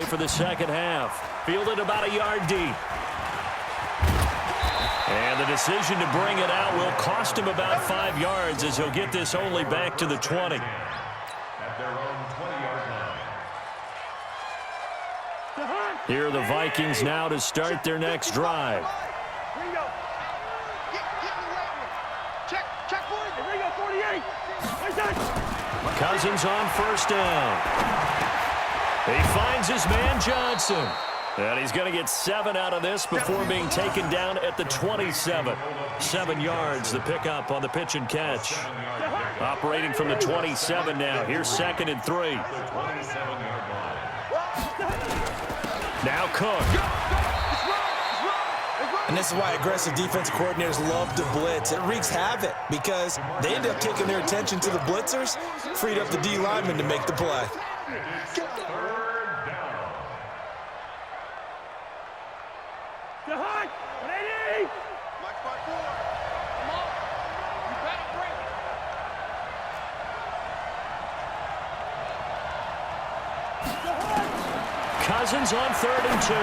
for the second half. Fielded about a yard deep. And the decision to bring it out will cost him about 5 yards as he'll get this only back to the 20. At their own 20-yard line. Here are the Vikings now to start their next drive. Cousins on first down. He finds his man Johnson. And he's going to get 7 out of this before being taken down at the 27. 7 yards, the pickup on the pitch and catch. Operating from the 27 now. Here's 2nd and 3. Now Cook. And this is why aggressive defensive coordinators love to blitz. It wreaks havoc because they end up taking their attention to the blitzers, freed up the D lineman to make the play. Cousins on 3rd and 2.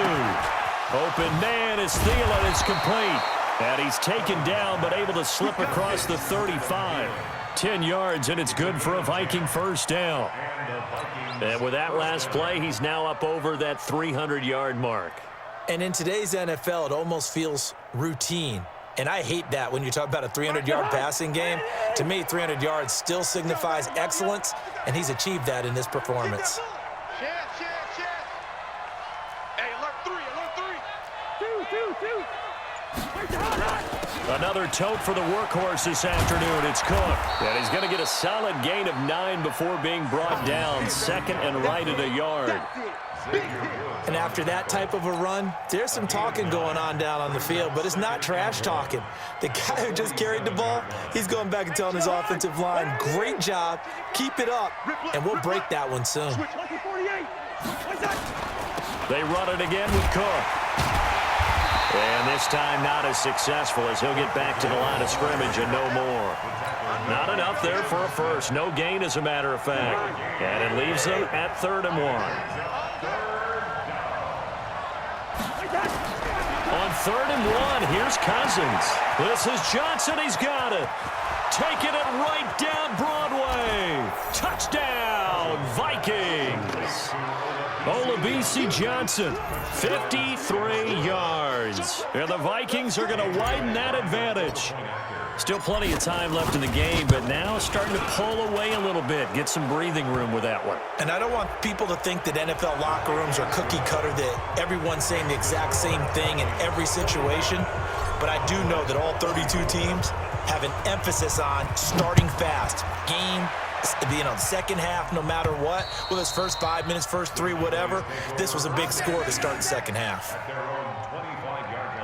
Open man is Thielen. It's complete. And he's taken down but able to slip across the 35. 10 yards, and it's good for a Viking first down. And with that last play, he's now up over that 300-yard mark. And in today's NFL, it almost feels routine. And I hate that when you talk about a 300-yard passing game. To me, 300 yards still signifies excellence, and he's achieved that in this performance. Another tote for the workhorse this afternoon. It's Cook. And he's going to get a solid gain of 9 before being brought down. 2nd and right at a yard. And after that type of a run, there's some talking going on down on the field, but it's not trash talking. The guy who just carried the ball, he's going back and telling his offensive line, great job, keep it up, and we'll break that one soon. They run it again with Cook. And this time not as successful as he'll get back to the line of scrimmage and no more. Not enough there for a first. No gain, as a matter of fact. And it leaves them at 3rd and 1. On 3rd and 1, here's Cousins. This is Johnson. He's got it. Taking it right down Broadway. Touchdown, Vikings. Olabisi Johnson, 53 yards. And the Vikings are going to widen that advantage. Still plenty of time left in the game, but now starting to pull away a little bit. Get some breathing room with that one. And I don't want people to think that NFL locker rooms are cookie cutter, that everyone's saying the exact same thing in every situation. But I do know that all 32 teams have an emphasis on starting fast. Game, second half, no matter what, whether it's first 5 minutes, first 3, whatever, this was a big score to start the second half. At their own 25-yard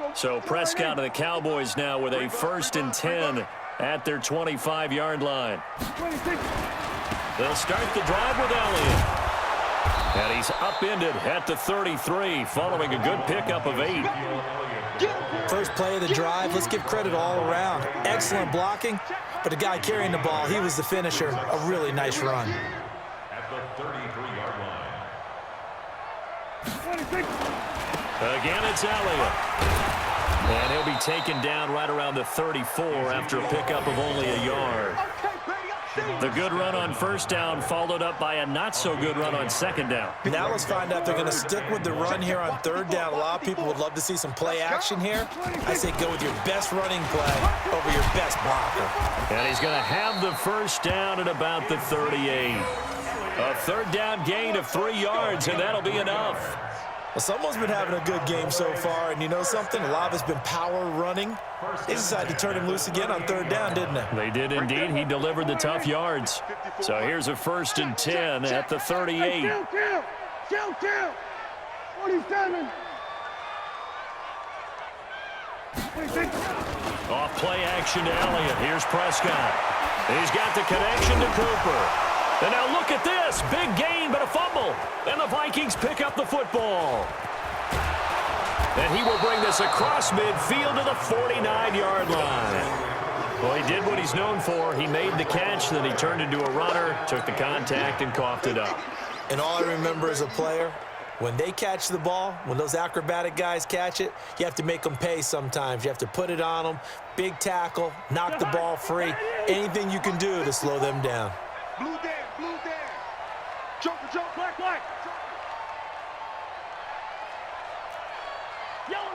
line. So Prescott and the Cowboys now with a 1st and 10 at their 25-yard line. They'll start the drive with Elliott. And he's upended at the 33 following a good pickup of 8. First play of the drive, let's give credit all around. Excellent blocking, but the guy carrying the ball, he was the finisher. A really nice run. At the 33-yard line. Again, it's Elliott. And he'll be taken down right around the 34 after a pickup of only a yard. The good run on first down followed up by a not-so-good run on second down. Now let's find out if they're going to stick with the run here on third down. A lot of people would love to see some play action here. I say go with your best running play over your best blocker. And he's going to have the first down at about the 38. A third down gain of 3 yards, and that'll be enough. Well, someone's been having a good game so far, and you know something? A lot of it's been power running. They decided to turn him loose again on third down, didn't they? They did indeed. He delivered the tough yards. So here's a 1st and 10 at the 38. Count. 47. Off play action to Elliott. Here's Prescott. He's got the connection to Cooper. And now look at this. Big gain, but a fumble. And the Vikings pick up the football. And he will bring this across midfield to the 49-yard line. Well, he did what he's known for. He made the catch, then he turned into a runner, took the contact, and coughed it up. And all I remember as a player, when they catch the ball, when those acrobatic guys catch it, you have to make them pay sometimes. You have to put it on them, big tackle, knock the ball free, anything you can do to slow them down. Blue down, blue down. Jump, black. Yellow.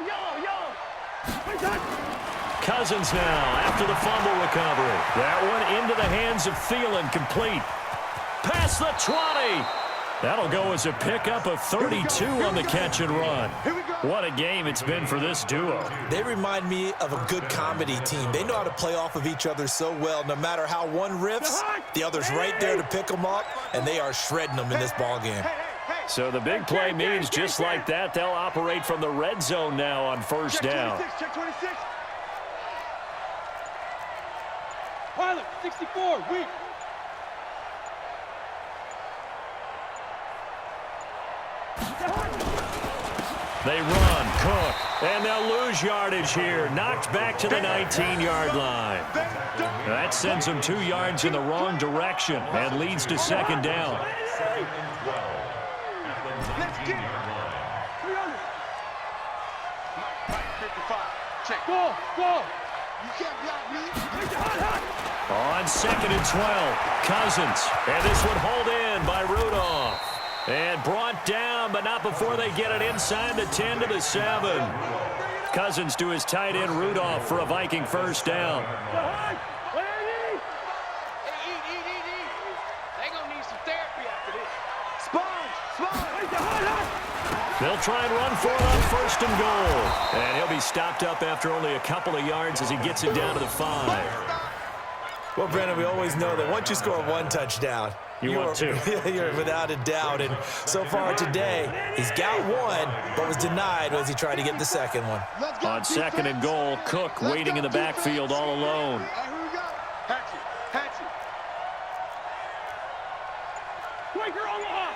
Wait, touch. Cousins now after the fumble recovery. That one into the hands of Thielen, complete. Past the 20. That'll go as a pickup of 32 on the catch and run. What a game it's been for this duo. They remind me of a good comedy team. They know how to play off of each other so well. No matter how one riffs, the other's right there to pick them up, and they are shredding them in this ballgame. So the big play means just like that, they'll operate from the red zone now on first down. Check 26. Pilot, 64, weak. They run, Cook, and they'll lose yardage here. Knocked back to the 19-yard line. That sends them 2 yards in the wrong direction and leads to second down. Let's get it. 300. 55. Check. Go. You can't block me. Make it hot. On second and 12, Cousins. And this one hauled in by Rudolph. And brought down, but not before they get it inside the 10 to the 7. Cousins to his tight end, Rudolph, for a Viking first down. Hey, eat. They gonna need some therapy after this. Sponge. Make it hot. They'll try and run for it on first and goal. And he'll be stopped up after only a couple of yards as he gets it down to the 5. Well, Brandon, we always know that once you score one touchdown, You want two. You're without a doubt. And so far today, he's got one, but was denied as he tried to get the second one. On second and goal, Cook waiting in the backfield all alone. Here we go. Hatchet. Quaker Omaha.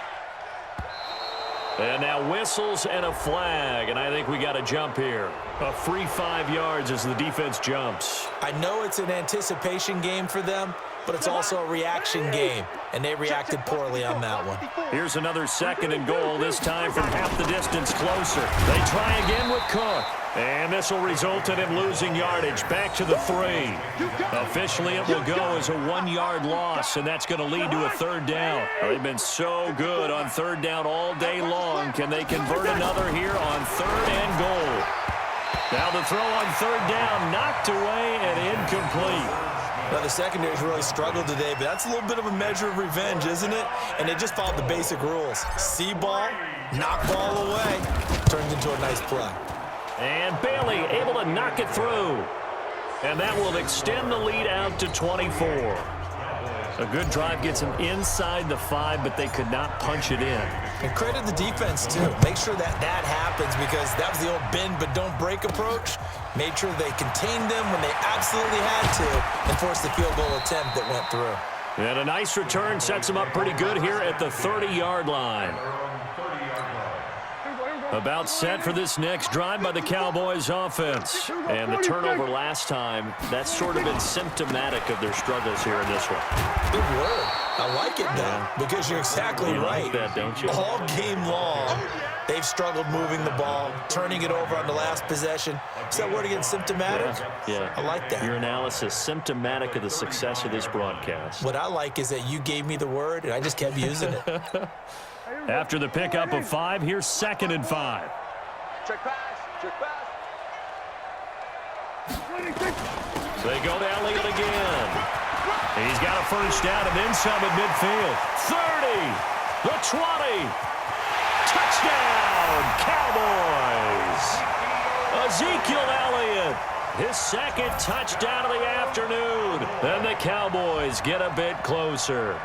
And now whistles and a flag, and I think we got a jump here. A free 5 yards as the defense jumps. I know it's an anticipation game for them, but it's also a reaction game, and they reacted poorly on that one. Here's another second and goal, this time from half the distance closer. They try again with Cook, and this will result in him losing yardage back to the 3. Officially, it will go as a 1-yard loss, and that's going to lead to a third down. They've been so good on third down all day long. Can they convert another here on third and goal? Now the throw on third down, knocked away and incomplete. Now, the secondary's really struggled today, but that's a little bit of a measure of revenge, isn't it? And they just followed the basic rules. See ball, knock ball away. Turns into a nice play. And Bailey able to knock it through. And that will extend the lead out to 24. A good drive gets them inside the 5, but they could not punch it in. And credit the defense, too. Make sure that happens, because that was the old bend but don't break approach. Made sure they contained them when they absolutely had to and forced the field goal attempt that went through. And a nice return sets them up pretty good here at the 30-yard line. About set for this next drive by the Cowboys offense. And the turnover last time, that's sort of been symptomatic of their struggles here in this one. Good word. I like it, though, because you're exactly right. Like that, don't you? All game long, they've struggled moving the ball, turning it over on the last possession. Is that word again, symptomatic? Yeah. I like that. Your analysis, symptomatic of the success of this broadcast. What I like is that you gave me the word, and I just kept using it. After the pickup of 5, here's second and 5. Check pass. They go to Elliott again. He's got a first down and then some at midfield. 30, the 20. Touchdown, Cowboys. Ezekiel Elliott, his second touchdown of the afternoon. And the Cowboys get a bit closer.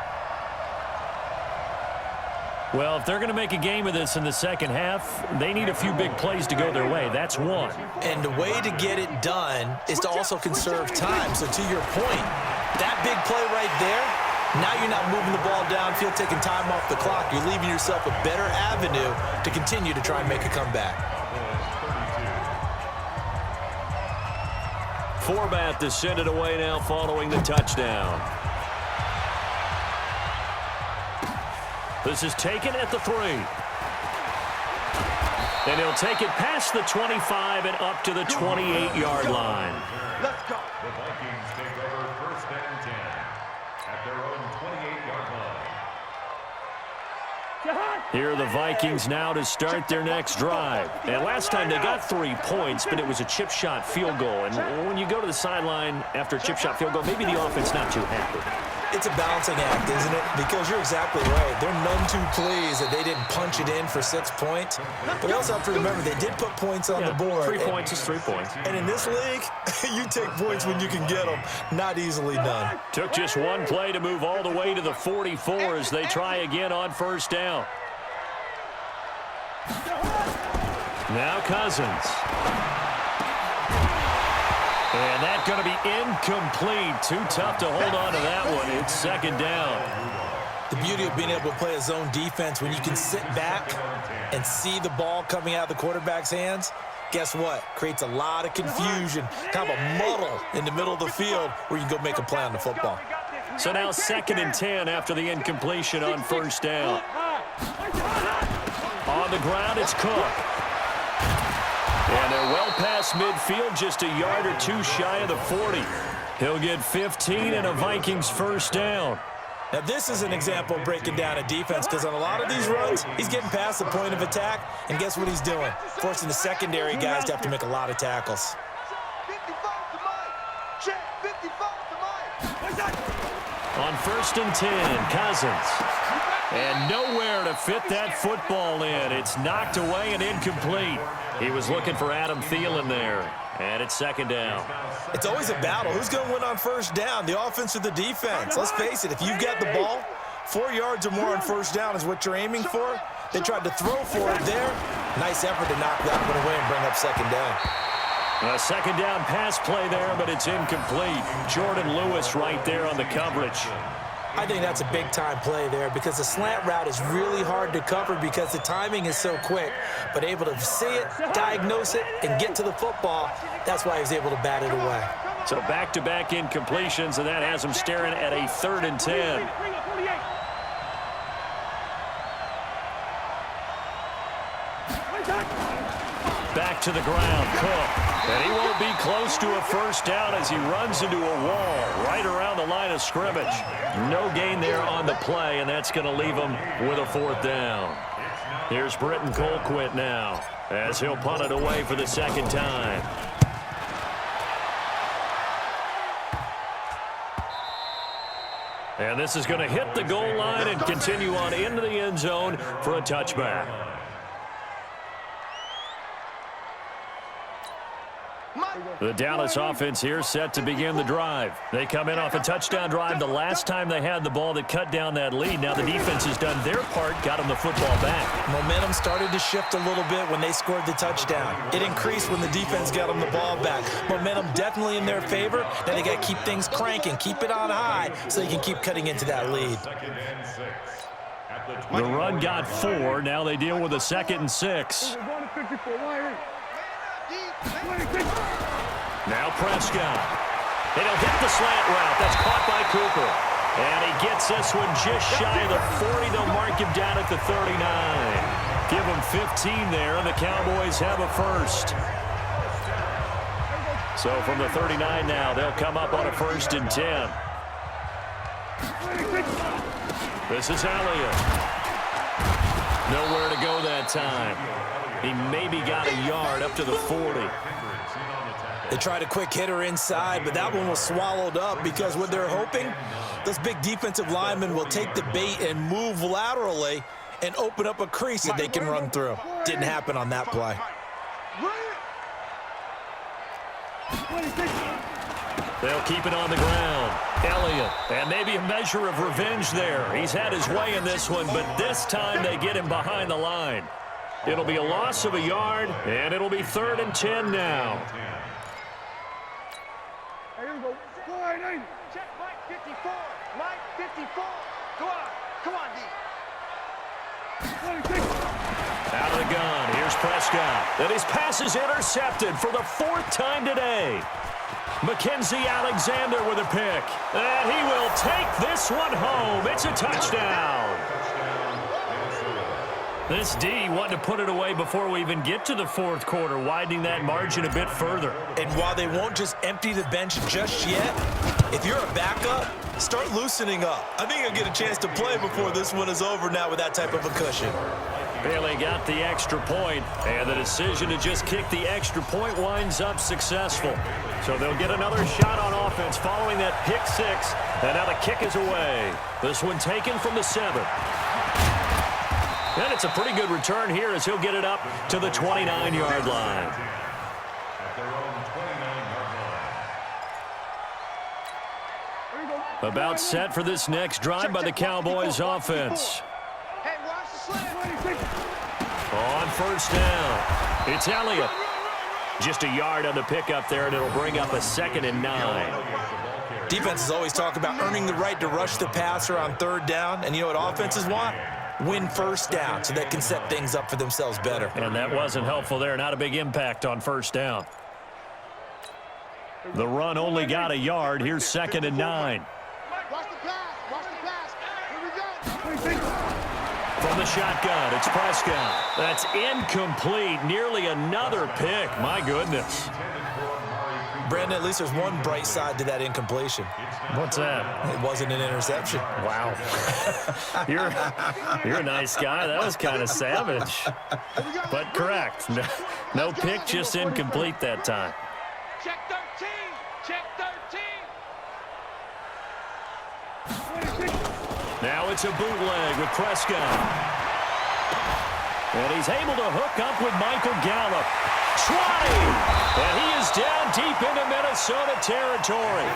Well, if they're going to make a game of this in the second half, they need a few big plays to go their way. That's one. And the way to get it done is to also conserve time. So to your point, that big play right there, now you're not moving the ball downfield, taking time off the clock. You're leaving yourself a better avenue to continue to try and make a comeback. Forbat to send it away now following the touchdown. This is taken at the 3. And he'll take it past the 25 and up to the 28-yard line. Let's go. The Vikings take over 1st and 10 at their own 28-yard line. Here are the Vikings now to start their next drive. And last time they got 3 points, but it was a chip shot field goal. And when you go to the sideline after a chip shot field goal, maybe the offense not too happy. It's a balancing act, isn't it? Because you're exactly right. They're none too pleased that they didn't punch it in for 6 points. But they also have to remember they did put points on the board. 3 points is 3 points. And in this league, you take points when you can get them. Not easily done. Took just one play to move all the way to the 44 as they try again on 1st down. Now Cousins. And that's going to be incomplete. Too tough to hold on to that one. It's 2nd down. The beauty of being able to play a zone defense when you can sit back and see the ball coming out of the quarterback's hands, guess what? Creates a lot of confusion, kind of a muddle in the middle of the field where you can go make a play on the football. So now 2nd and 10 after the incompletion on 1st down. On the ground, it's Cook. And they're well past midfield, just a yard or 2 shy of the 40. He'll get 15 and a Vikings 1st down. Now, this is an example of breaking down a defense because on a lot of these runs, he's getting past the point of attack, and guess what he's doing? Forcing the secondary guys to have to make a lot of tackles. 55 to Mike. Check 55 to Mike. On 1st and 10, Cousins. And nowhere to fit that football in. It's knocked away and incomplete. He was looking for Adam Thielen there. And it's 2nd down. It's always a battle. Who's going to win on 1st down, the offense or the defense? Let's face it, if you've got the ball, 4 yards or more on 1st down is what you're aiming for. They tried to throw for it there. Nice effort to knock that one away and bring up 2nd down. A 2nd down pass play there, but it's incomplete. Jordan Lewis right there on the coverage. I think that's a big-time play there because the slant route is really hard to cover because the timing is so quick. But able to see it, diagnose it, and get to the football, that's why he was able to bat it away. So back-to-back incompletions, and that has him staring at a 3rd and 10. Back to the ground, Cook. And he won't be close to a 1st down as he runs into a wall right around the line of scrimmage. No gain there on the play, and that's going to leave him with a 4th down. Here's Britton Colquitt now as he'll punt it away for the 2nd time. And this is going to hit the goal line and continue on into the end zone for a touchback. The Dallas offense here set to begin the drive. They come in off a touchdown drive the last time they had the ball that cut down that lead. Now the defense has done their part, got them the football back. Momentum started to shift a little bit when they scored the touchdown. It increased when the defense got them the ball back. Momentum definitely in their favor. Now they got to keep things cranking, keep it on high so they can keep cutting into that lead. The run got 4. Now they deal with a 2nd and 6. Now Prescott. And he'll hit the slant route. That's caught by Cooper. And he gets this one just shy of the 40. They'll mark him down at the 39. Give him 15 there, and the Cowboys have a 1st. So from the 39 now, they'll come up on a 1st and 10. This is Elliott. Nowhere to go that time. He maybe got a yard up to the 40. They tried a quick hitter inside, but that one was swallowed up because what they're hoping, those big defensive linemen will take the bait and move laterally and open up a crease that they can run through. Didn't happen on that play. They'll keep it on the ground. Elliott, and maybe a measure of revenge there. He's had his way in this one, but this time they get him behind the line. It'll be a loss of a yard, and it'll be 3rd and 10 now. Here we go. Check Mike 54. Mike 54. Come on. Come on, D. Out of the gun. Here's Prescott. And his pass is intercepted for the 4th time today. Mackenzie Alexander with a pick. And he will take this one home. It's a touchdown. This D wanted to put it away before we even get to the fourth quarter, widening that margin a bit further. And while they won't just empty the bench just yet, if you're a backup, start loosening up. I think you'll get a chance to play before this one is over now with that type of a cushion. Bailey got the extra point, and the decision to just kick the extra point winds up successful. So they'll get another shot on offense following that pick six, and now the kick is away. This one taken from the 7. And it's a pretty good return here as he'll get it up to the 29-yard line. At their own 29-yard line. About set for this next drive by the Cowboys offense. Hey, watch the slant. On first down, it's Elliott. Just a yard on the pickup there, and it'll bring up a 2nd and 9. Defenses always talk about earning the right to rush the passer on 3rd down, and you know what offenses want? Win first down so they can set things up for themselves better. And that wasn't helpful there. Not a big impact on first down. The run only got a yard. Here's 2nd and 9. Watch the pass. Watch the pass. Here we go. From the shotgun, it's Prescott. That's incomplete. Nearly another pick. My goodness. Brandon, at least there's one bright side to that incompletion. What's that? It wasn't an interception. Wow. You're a nice guy. That was kind of savage. But correct. No pick, just incomplete that time. Check 13. Check 13. Now it's a bootleg with Prescott. And he's able to hook up with Michael Gallup. Swatting! And he is down deep into Minnesota territory.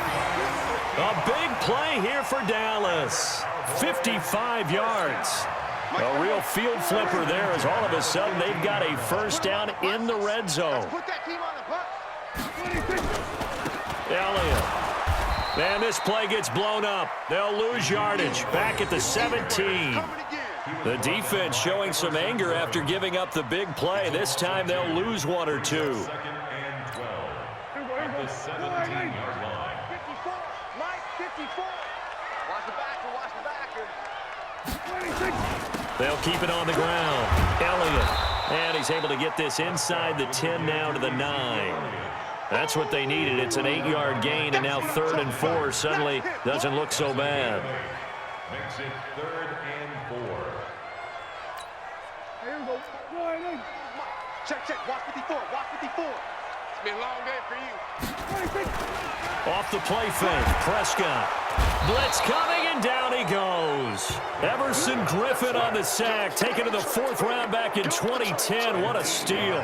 A big play here for Dallas. 55 yards. A real field flipper there as all of a sudden they've got a first down in the red zone. Put that team on the bus. Elliott. Man, this play gets blown up. They'll lose yardage. Back at the 17. The defense showing some anger after giving up the big play. This time they'll lose 1 or 2. 2nd and 12. At the 17-yard line. 54. Mike, 54. Watch the backer. Watch the backer. They'll keep it on the ground. Elliott. And he's able to get this inside the 10 now to the 9. That's what they needed. It's an 8-yard gain, and now 3rd and 4 suddenly doesn't look so bad. Makes it 3rd and 4. Here we go. Check, check. Watch 54. Watch 54. It's been a long day for you. Off the play fake, Prescott. Blitz coming, and down he goes. Everson Griffin on the sack, taken to the 4th round back in 2010. What a steal.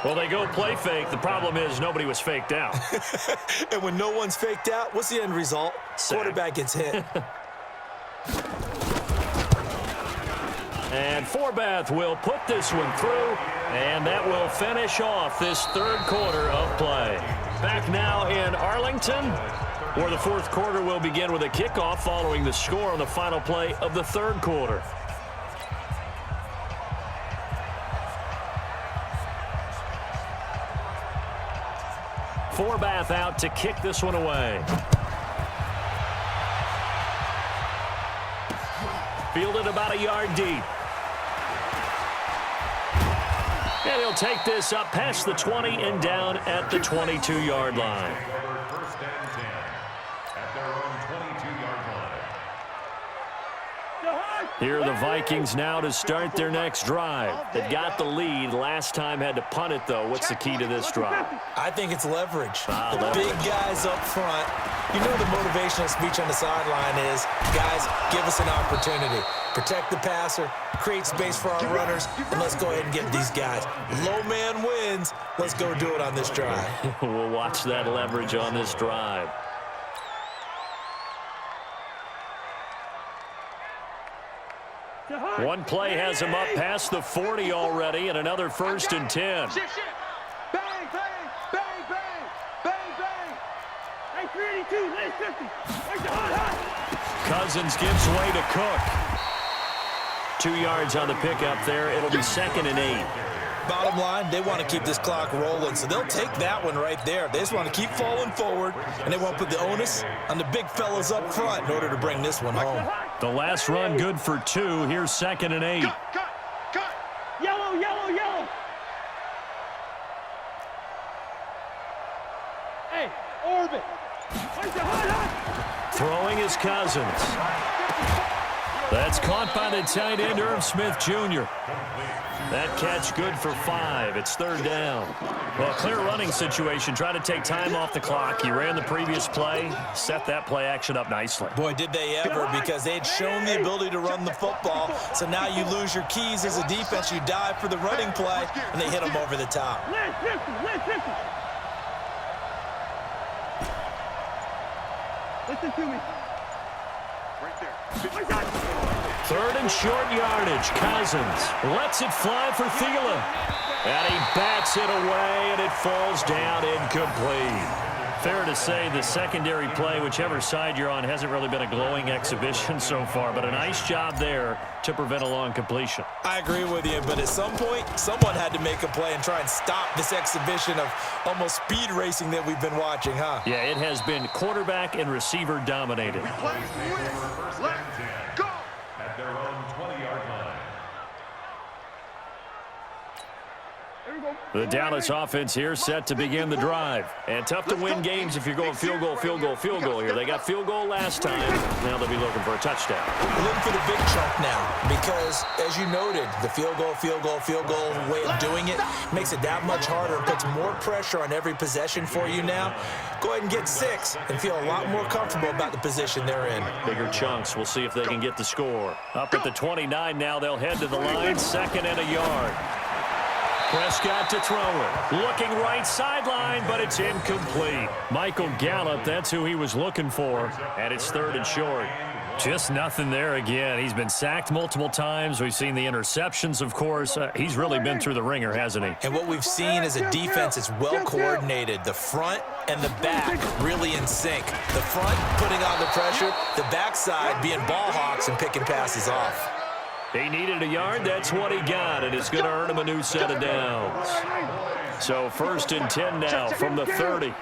Well, they go play fake. The problem is nobody was faked out. And when no one's faked out, what's the end result? Sack. Quarterback gets hit. And Forbath will put this one through, and that will finish off this 3rd quarter of play. Back now in Arlington, where the 4th quarter will begin with a kickoff following the score on the final play of the 3rd quarter. Forbath out to kick this one away. Fielded about a yard deep. And he'll take this up past the 20 and down at the 22-yard line. First and 10 at their own 22-yard line. Here are the Vikings now to start their next drive. They've got the lead. Last time had to punt it, though. What's the key to this drive? I think it's leverage. The Leverage. big guys up front. You know the motivational speech on the sideline is, guys, give us an opportunity. Protect the passer, create space for our runners, and let's go ahead and get these guys. Low man wins. Let's go do it on this drive. We'll watch that leverage on this drive. One play has him up past the 40 already, and another 1st and 10. Shift, shift. Bang, bang, bang, bang, bang, bang. Hey, 382, lane 50. Hey, hot. Cousins gives way to Cook. 2 yards on the pickup there. It'll be 2nd and 8. Bottom line, they want to keep this clock rolling, so they'll take that one right there. They just want to keep falling forward, and they want to put the onus on the big fellas up front in order to bring this one home. The last run good for 2. Here's 2nd and 8. Cut. Yellow, yellow, yellow. Hey, orbit. Where's the hot? Throwing is Cousins. That's caught by the tight end, Irv Smith Jr. That catch good for 5. It's 3rd down. Well, clear running situation. Try to take time off the clock. He ran the previous play, set that play action up nicely. Boy, did they ever, because they had shown the ability to run the football. So now you lose your keys as a defense. You dive for the running play, and they hit him over the top. Let's 50. Listen to me. Right there. 3rd and short yardage. Cousins lets it fly for Thielen. And he bats it away, and it falls down incomplete. Fair to say the secondary play, whichever side you're on, hasn't really been a glowing exhibition so far, but a nice job there to prevent a long completion. I agree with you, but at some point, someone had to make a play and try and stop this exhibition of almost speed racing that we've been watching, huh? Yeah, it has been quarterback and receiver dominated. Play with. Let's go. At their own 20-yard line. The Dallas offense here set to begin the drive. And tough to win games if you're going field goal here. They got field goal last time. Now they'll be looking for a touchdown. We're looking for the big chunk now because, as you noted, the field goal way of doing it makes it that much harder. It puts more pressure on every possession for you now. Go ahead and get 6 and feel a lot more comfortable about the position they're in. Bigger chunks. We'll see if they can get the score. Up at the 29 now. They'll head to the line. 2nd and a yard. Prescott to throw it. Looking right sideline, but it's incomplete. Michael Gallup, that's who he was looking for. And it's 3rd and short. Just nothing there again. He's been sacked multiple times. We've seen the interceptions, of course. He's really been through the ringer, hasn't he? And what we've seen is a defense that's well coordinated. The front and the back really in sync. The front putting on the pressure, the backside being ball hawks and picking passes off. He needed a yard. That's what he got, and it's going to earn him a new set of downs. So 1st and 10 now from the 30.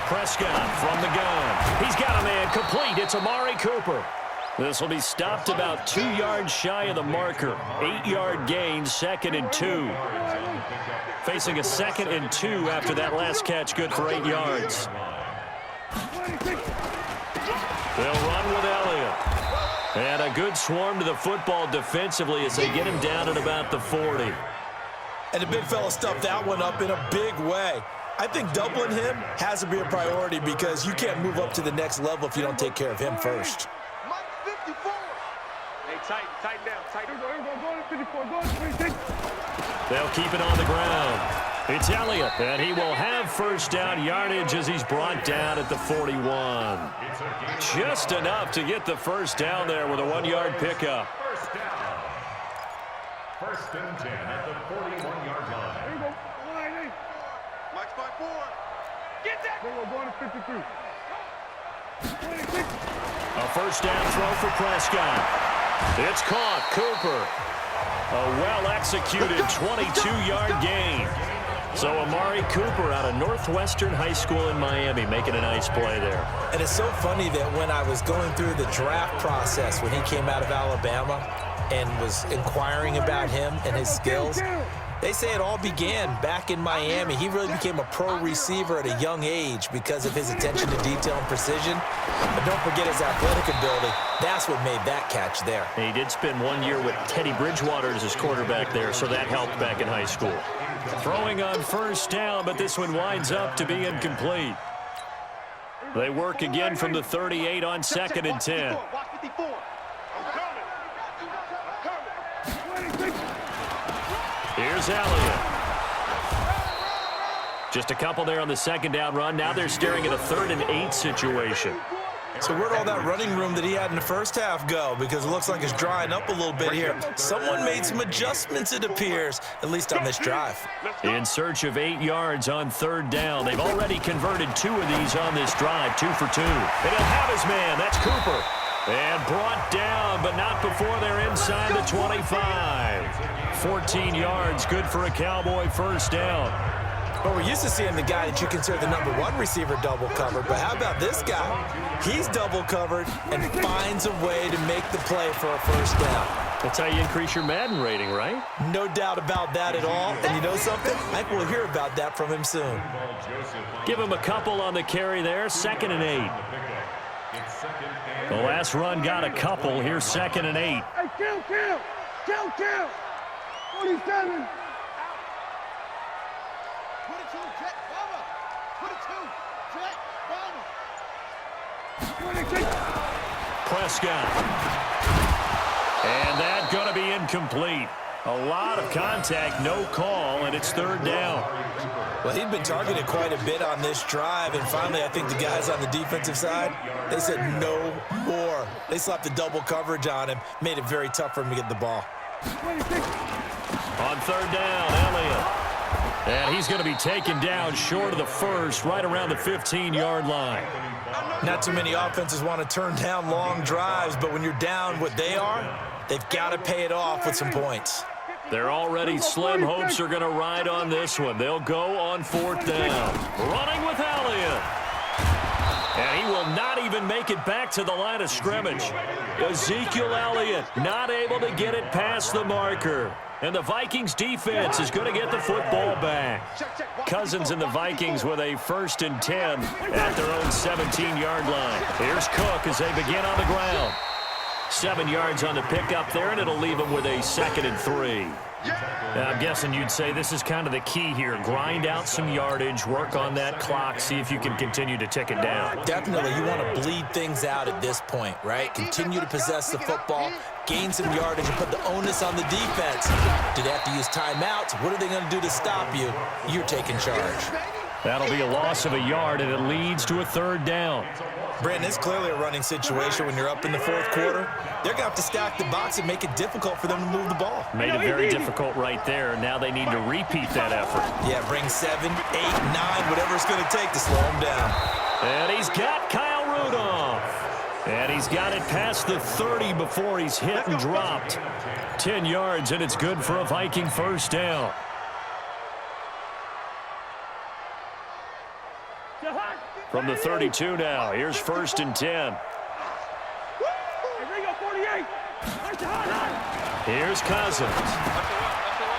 Prescott from the gun. He's got a man complete. It's Amari Cooper. This will be stopped about 2 yards shy of the marker. 8-yard gain, 2nd and 2. Facing a 2nd and 2 after that last catch, good for 8 yards. They'll run with Elliott. And a good swarm to the football defensively as they get him down at about the 40. And the big fella stuffed that one up in a big way. I think doubling him has to be a priority because you can't move up to the next level if you don't take care of him first. Mike 54. Hey, tighten down. Go to 54. They'll keep it on the ground. It's Elliott, and he will have 1st down yardage as he's brought down at the 41. Just enough to get the 1st down there with a 1-yard pickup. 1st down. 1st and 10 at the 41-yard line. Mike's by 4. Get that. Go to 53. A 1st down throw for Prescott. It's caught. Cooper. A well-executed 22-yard gain. So Amari Cooper out of Northwestern High School in Miami making a nice play there. And it's so funny that when I was going through the draft process when he came out of Alabama and was inquiring about him and his skills, they say it all began back in Miami. He really became a pro receiver at a young age because of his attention to detail and precision. But don't forget his athletic ability. That's what made that catch there. And he did spend 1 year with Teddy Bridgewater as his quarterback there, so that helped back in high school. Throwing on 1st down, but this one winds up to be incomplete. They work again from the 38 on 2nd and 10. Watch 54. I'm coming. Here's Elliott. Just a couple there on the 2nd down run. Now they're staring at a 3rd and 8 situation. So where'd all that running room that he had in the 1st half go? Because it looks like it's drying up a little bit here. Someone made some adjustments, it appears, at least on this drive. In search of 8 yards on 3rd down. They've already converted 2 of these on this drive, 2 for 2. And he'll have his man. That's Cooper. And brought down, but not before they're inside the 25. 14 yards, good for a Cowboy first down. Well, we're used to seeing the guy that you consider the #1 receiver double covered, but how about this guy? He's double covered and finds a way to make the play for a first down. That's how you increase your Madden rating, right? No doubt about that at all. And you know something? I think we'll hear about that from him soon. Give him a couple on the carry there, 2nd and 8. The last run got a couple. Here's 2nd and 8. Hey, count. 47. 22, jet, bomber. 22, jet, bomber. 26. Prescott. And that's going to be incomplete. A lot of contact, no call, and it's 3rd down. Well, he'd been targeted quite a bit on this drive, and finally I think the guys on the defensive side, they said no more. They slapped the double coverage on him, made it very tough for him to get the ball. 26. On 3rd down, Elliott. And he's going to be taken down short of the first, right around the 15-yard line. Not too many offenses want to turn down long drives, but when you're down what they are, they've got to pay it off with some points. They're already slim hopes are going to ride on this one. They'll go on 4th down. Running with Elliott. And he will not even make it back to the line of scrimmage. Ezekiel Elliott not able to get it past the marker. And the Vikings defense is going to get the football back. Cousins and the Vikings with a 1st and 10 at their own 17-yard line. Here's Cook as they begin on the ground. 7 yards on the pickup there, and it'll leave them with a 2nd and 3. I'm guessing you'd say this is kind of the key here. Grind out some yardage, work on that clock, see if you can continue to tick it down. Definitely, you want to bleed things out at this point, right? Continue to possess the football, gain some yardage, and put the onus on the defense. Do they have to use timeouts? What are they going to do to stop you? You're taking charge. That'll be a loss of a yard, and it leads to a 3rd down. Brandon, it's clearly a running situation when you're up in the 4th quarter. They're going to have to stack the box and make it difficult for them to move the ball. Made it very difficult right there. Now they need to repeat that effort. Yeah, bring 7, 8, 9, whatever it's going to take to slow them down. And he's got Kyle Rudolph. And he's got it past the 30 before he's hit and dropped. 10 yards, and it's good for a Viking first down. From the 32 now, here's 1st and 10. Here's Cousins.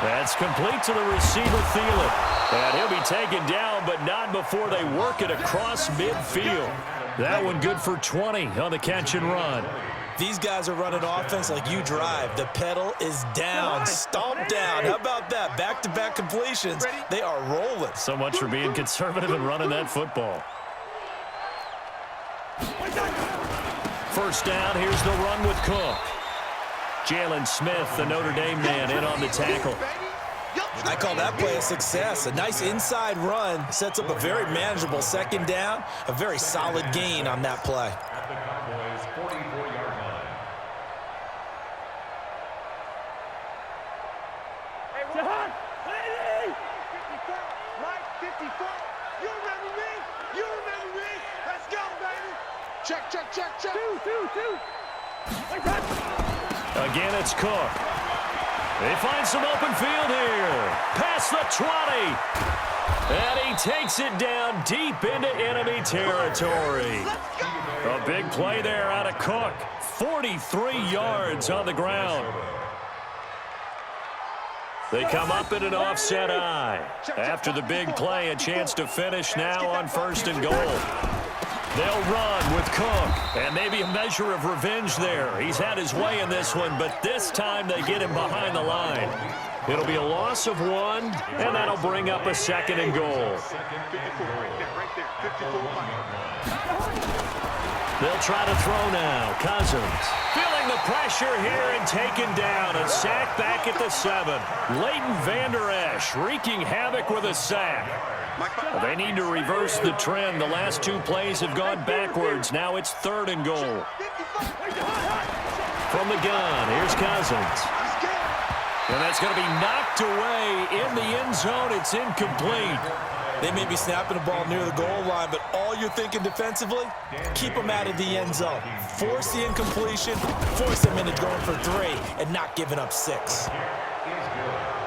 That's complete to the receiver, Thielen. And he'll be taken down, but not before they work it across midfield. That one good for 20 on the catch and run. These guys are running offense like you drive. The pedal is down, stomp down. How about that? Back-to-back completions. They are rolling. So much for being conservative and running that football. First down, here's the run with Cook. Jalen Smith, the Notre Dame man, in on the tackle. I call that play a success. A nice inside run sets up a very manageable 2nd down. A very solid gain on that play. At the Cowboys' 44-yard line. Jahan, lady! 54, right, 54. You remember me? You remember me? Let's go, baby. Check. Two. Again, it's Cook. They find some open field here. Past the 20. And he takes it down deep into enemy territory. A big play there out of Cook. 43 yards on the ground. They come up in an offset eye. After the big play, a chance to finish now on 1st and goal. They'll run with Cook, and maybe a measure of revenge there. He's had his way in this one, but this time they get him behind the line. It'll be a loss of 1, and that'll bring up a 2nd and goal. They'll try to throw now. Cousins feeling the pressure here and taken down. A sack back at the 7. Leighton Vander Esch wreaking havoc with a sack. They need to reverse the trend. The last 2 plays have gone backwards. Now it's 3rd and goal. From the gun, here's Cousins. And that's going to be knocked away in the end zone. It's incomplete. They may be snapping the ball near the goal line, but all you're thinking defensively, keep them out of the end zone. Force the incompletion, force them into going for 3, and not giving up 6.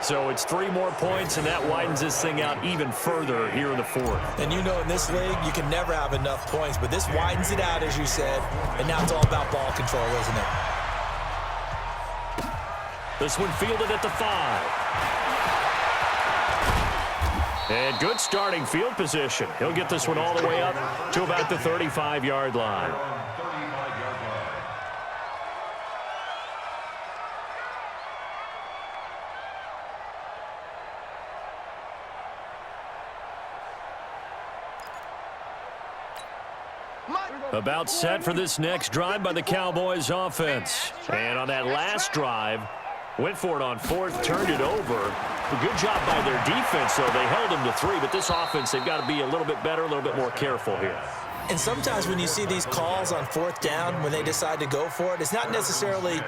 So it's 3 more points, and that widens this thing out even further here in the 4th. And you know in this league, you can never have enough points, but this widens it out, as you said, and now it's all about ball control, isn't it? This one fielded at the 5. And good starting field position. He'll get this one all the way up to about the 35-yard line. About set for this next drive by the Cowboys offense. And on that last drive, went for it on 4th, turned it over. A good job by their defense, though. They held them to 3, but this offense, they've got to be a little bit better, a little bit more careful here. And sometimes when you see these calls on 4th down, when they decide to go for it, it's not necessarily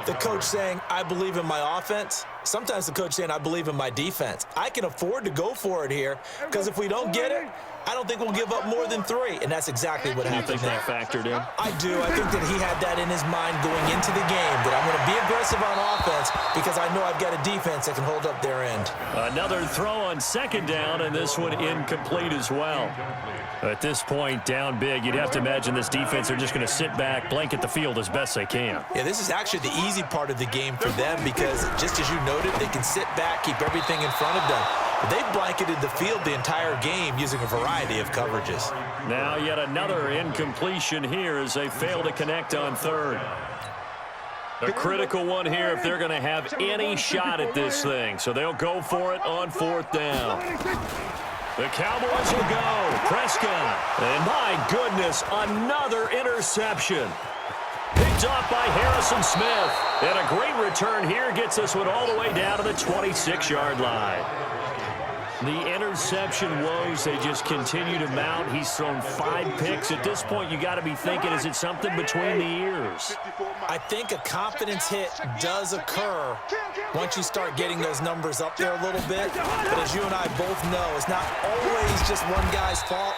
the coach saying, I believe in my offense. Sometimes the coach saying, I believe in my defense. I can afford to go for it here, because if we don't get it, I don't think we'll give up more than 3, and that's exactly what happened. You think that factored in? I do. I think that he had that in his mind going into the game, that I'm going to be aggressive on offense because I know I've got a defense that can hold up their end. Another throw on 2nd down, and this one incomplete as well. At this point, down big, you'd have to imagine this defense are just going to sit back, blanket the field as best they can. Yeah, this is actually the easy part of the game for them because, just as you noted, they can sit back, keep everything in front of them. But they've blanketed the field the entire game using a variety of coverages. Now yet another incompletion here as they fail to connect on 3rd. A critical one here if they're going to have any shot at this thing. So they'll go for it on 4th down. The Cowboys will go. Prescott. And my goodness, another interception. Picked off by Harrison Smith. And a great return here gets this one all the way down to the 26-yard line. The interception woes, they just continue to mount. He's thrown 5 picks. At this point, you got to be thinking, is it something between the ears? I think a confidence hit does occur once you start getting those numbers up there a little bit. But as you and I both know, it's not always just one guy's fault.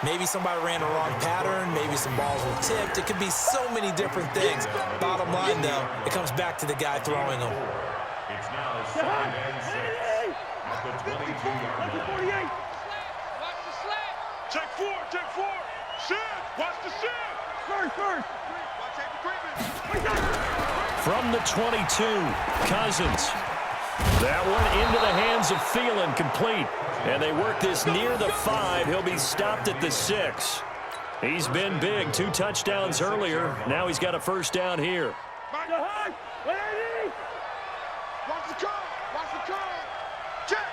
Maybe somebody ran a wrong pattern. Maybe some balls were tipped. It could be so many different things. Bottom line, though, it comes back to the guy throwing them. It's now 2nd and 6 at the 22-yard line. Watch the slant. Check 4, check 4. Shit. Watch the shit. First. Watch the agreement. From the 22, Cousins. That one into the hands of Thielen, complete. And they work this near the 5. He'll be stopped at the 6. He's been big. 2 touchdowns earlier. Now he's got a 1st down here. Watch the curve. Watch the curve. Check.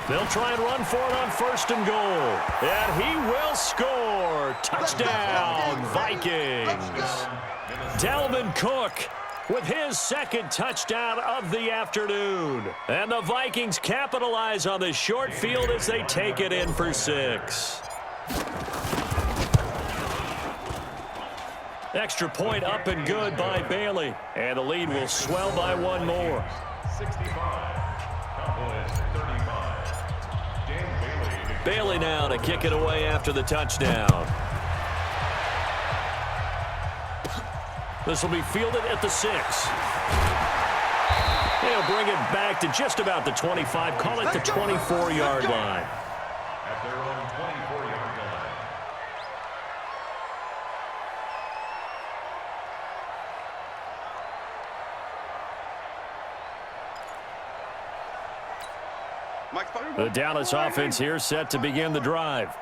They'll try and run for it on 1st and goal. And he will score. Touchdown, Vikings. Dalvin Cook with his 2nd touchdown of the afternoon. And the Vikings capitalize on the short field as they take it in for 6. Extra point up and good by Bailey. And the lead will swell by 1 more. 65. Cowboys 35. Dan Bailey. Bailey now to kick it away after the touchdown. This will be fielded at the 6. He'll bring it back to just about the 25. Call it the 24-yard line. At their own 24-yard line. The Dallas offense here set to begin the drive.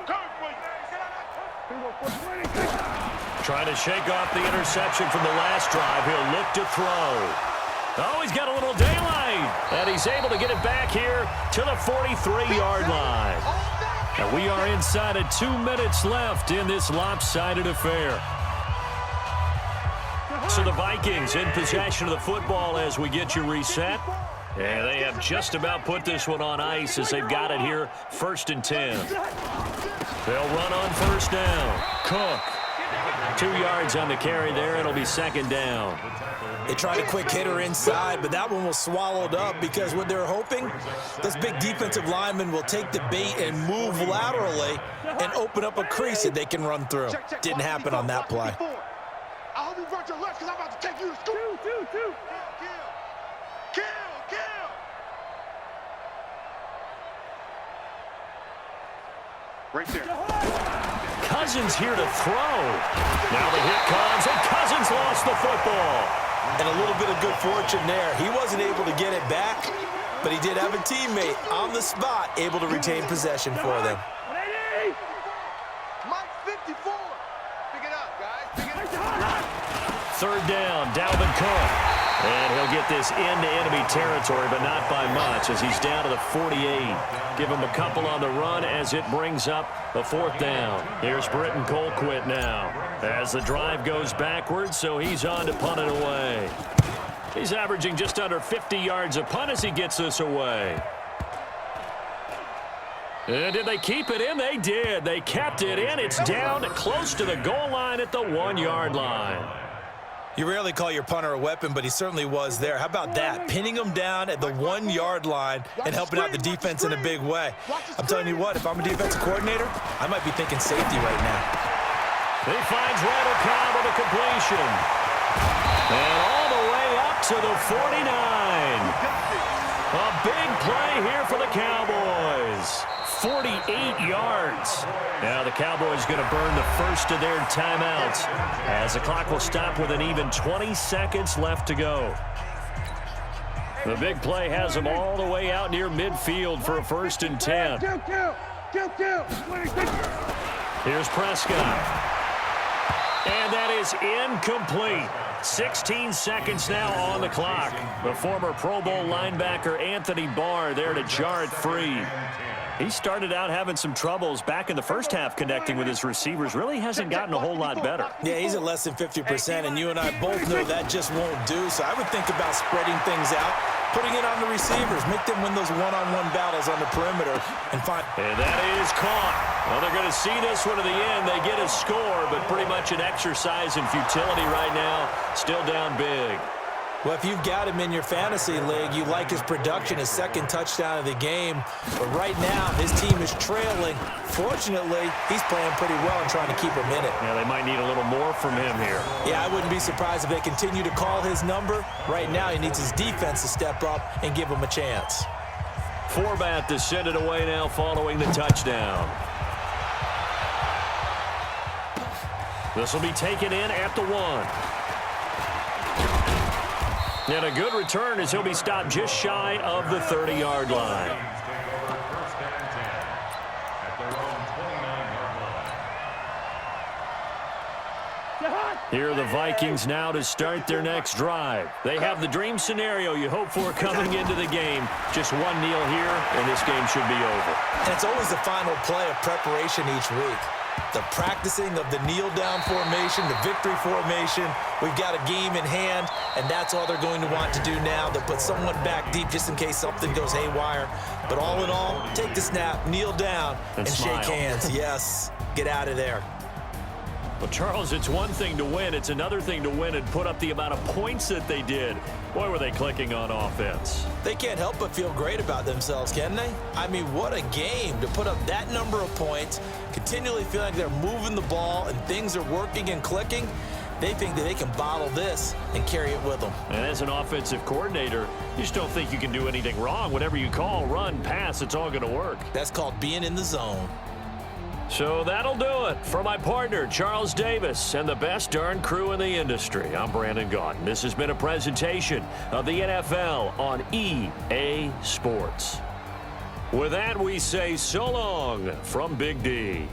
Trying to shake off the interception from the last drive. He'll look to throw. Oh, he's got a little daylight. And he's able to get it back here to the 43-yard line. And we are inside of 2 minutes left in this lopsided affair. So the Vikings in possession of the football as we get you reset. And they have just about put this one on ice as they've got it here, 1st and 10. They'll run on 1st down. Cook. 2 yards on the carry there. It'll be second down. They tried a quick hitter inside, but that one was swallowed up because what they're hoping, this big defensive lineman will take the bait and move laterally and open up a crease that they can run through. Didn't happen on that play. I hope you brought your lunch because I'm about to take you to school. Kill. Right there. Cousins here to throw. Now the hit comes, and Cousins lost the football. And a little bit of good fortune there. He wasn't able to get it back, but he did have a teammate on the spot able to retain possession for them. Mike 54. Pick it up, guys. Pick it up. Third down, Dalvin Cook. And he'll get this into enemy territory, but not by much as he's down to the 48. Give him a couple on the run as it brings up a fourth down. Here's Britton Colquitt now as the drive goes backwards, so he's on to punt it away. He's averaging just under 50 yards a punt as he gets this away. And did they keep it in? They did. They kept it in. It's down close to the goal line at the 1-yard line. You rarely call your punter a weapon, but he certainly was there. How about that? Pinning him down at the 1-yard line and helping out the defense in a big way. I'm telling you what, if I'm a defensive coordinator, I might be thinking safety right now. He finds Randall Cobb with a completion. And all the way up to the 49. A big play here for the Cowboys. 48 yards. Now the Cowboys going to burn the first of their timeouts as the clock will stop with an even 20 seconds left to go. The big play has them all the way out near midfield for a 1st and 10. Here's Prescott. And that is incomplete. 16 seconds now on the clock. The former Pro Bowl linebacker Anthony Barr there to jar it free. He started out having some troubles back in the first half connecting with his receivers. Really hasn't gotten a whole lot better. Yeah, he's at less than 50%, and you and I both know that just won't do. So I would think about spreading things out, putting it on the receivers, make them win those one-on-one battles on the perimeter, and find. And that is caught. Well, they're going to see this one to the end. They get a score, but pretty much an exercise in futility right now. Still down big. Well, if you've got him in your fantasy league, you like his production, his second touchdown of the game. But right now, his team is trailing. Fortunately, he's playing pretty well and trying to keep him in it. Yeah, they might need a little more from him here. Yeah, I wouldn't be surprised if they continue to call his number. Right now, he needs his defense to step up and give him a chance. Forbat to send it away now following the touchdown. This will be taken in at the 1. And a good return as he'll be stopped just shy of the 30-yard line. Here are the Vikings now to start their next drive. They have the dream scenario you hope for coming into the game. Just 1-0 here, and this game should be over. And it's always the final play of preparation each week. The practicing of the kneel-down formation, the victory formation. We've got a game in hand, and that's all they're going to want to do now. They'll put someone back deep just in case something goes haywire. But all in all, take the snap, kneel down, and shake hands. Yes, get out of there. Well, Charles, it's one thing to win. It's another thing to win and put up the amount of points that they did. Boy, were they clicking on offense. They can't help but feel great about themselves, can they? I mean, what a game to put up that number of points, continually feel like they're moving the ball and things are working and clicking. They think that they can bottle this and carry it with them. And as an offensive coordinator, you just don't think you can do anything wrong. Whatever you call, run, pass, it's all going to work. That's called being in the zone. So that'll do it for my partner, Charles Davis, and the best darn crew in the industry. I'm Brandon Gaudin. This has been a presentation of the NFL on EA Sports. With that, we say so long from Big D.